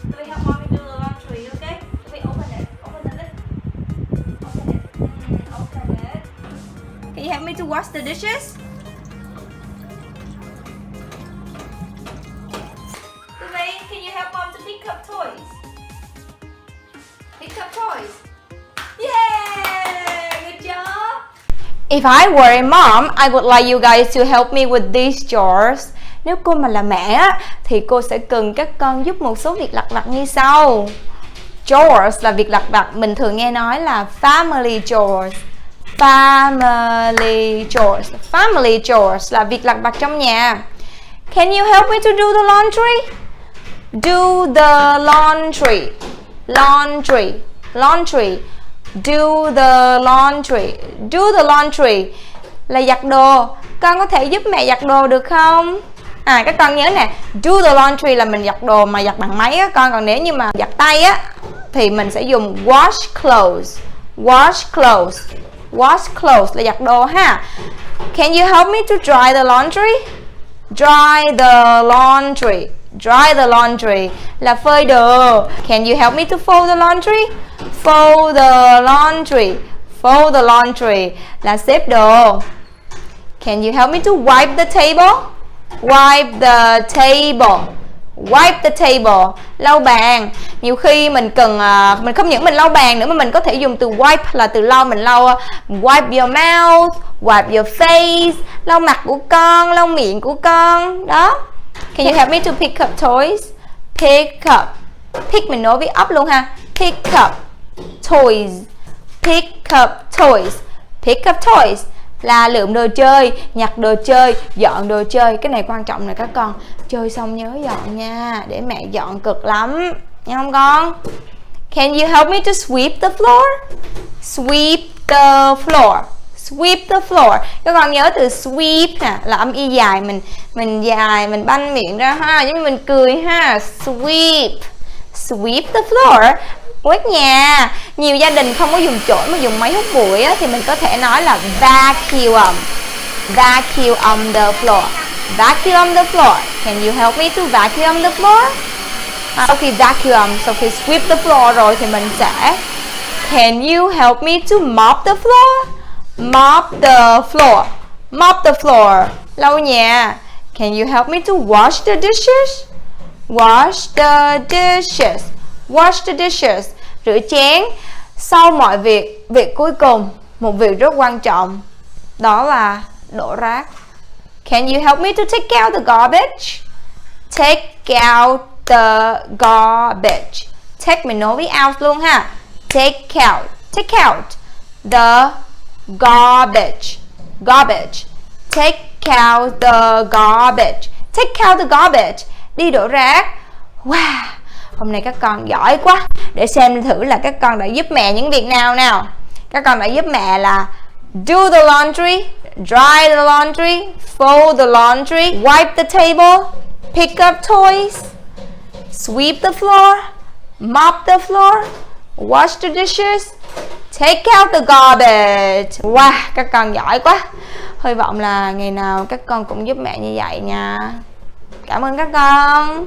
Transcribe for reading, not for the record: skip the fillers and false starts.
Let me help mommy do the laundry, okay? Let me open it. Open the lid. Open it. Open it. Can you help me to wash the dishes? Can you help mom to pick up toys? Pick up toys. Yay! Good job. If I were a mom, I would like you guys to help me with these chores. Nếu cô mà là mẹ á, thì cô sẽ cần các con giúp một số việc lặt vặt như sau. Chores là việc lặt vặt, mình thường nghe nói là family chores. Family chores. Family chores là việc lặt vặt trong nhà. Can you help me to do the laundry? Do the laundry. Laundry. Laundry. Do the laundry. Do the laundry là giặt đồ. Con có thể giúp mẹ giặt đồ được không? Các con nhớ nè, do the laundry là mình giặt đồ mà giặt bằng máy á con, còn nếu như mà giặt tay á thì mình sẽ dùng wash clothes. Wash clothes. Wash clothes là giặt đồ ha. Can you help me to dry the laundry? Dry the laundry. Dry the laundry là phơi đồ. Can you help me to fold the laundry? Fold the laundry. Fold the laundry là xếp đồ. Can you help me to wipe the table? Wipe the table. Wipe the table, lau bàn. Nhiều khi mình cần mình không những mình lau bàn nữa mà mình có thể dùng từ wipe là từ lau. Mình lau wipe your mouth, wipe your face, lau mặt của con, lau miệng của con. Đó. Can you help me to pick up toys? Pick up. Pick mình nối với up luôn ha. Pick up toys. Pick up toys. Pick up toys là lượm đồ chơi, nhặt đồ chơi, dọn đồ chơi. Cái này quan trọng nè các con. Chơi xong nhớ dọn nha, để mẹ dọn cực lắm, nghe không con? Can you help me to sweep the floor? Sweep the floor. Sweep the floor. Các con nhớ từ sweep nè, là âm y dài, mình dài, mình banh miệng ra ha, giống như mình cười ha. Sweep. Sweep the floor. Quét nhà. Nhiều gia đình không có dùng chổi mà dùng máy hút bụi á, thì mình có thể nói là vacuum. Vacuum the floor. Vacuum the floor. Can you help me to vacuum the floor? Sau khi vacuum, sau khi sweep the floor rồi thì mình sẽ can you help me to mop the floor? Mop the floor. Mop the floor. Lau nhà. Can you help me to wash the dishes? Wash the dishes. Wash the dishes. Rửa chén. Sau mọi việc, việc cuối cùng, một việc rất quan trọng, đó là đổ rác. Can you help me to take out the garbage? Take out the garbage. Take mình nối với out luôn ha. Take out. Take out the garbage. Garbage. Take out the garbage. Take out the garbage. Đi đổ rác. Wow, hôm nay các con giỏi quá. Để xem thử là các con đã giúp mẹ những việc nào nào. Các con đã giúp mẹ là do the laundry, dry the laundry, fold the laundry, wipe the table, pick up toys, sweep the floor, mop the floor, wash the dishes, take out the garbage. Wow, các con giỏi quá. Hy vọng là ngày nào các con cũng giúp mẹ như vậy nha. Cảm ơn các con.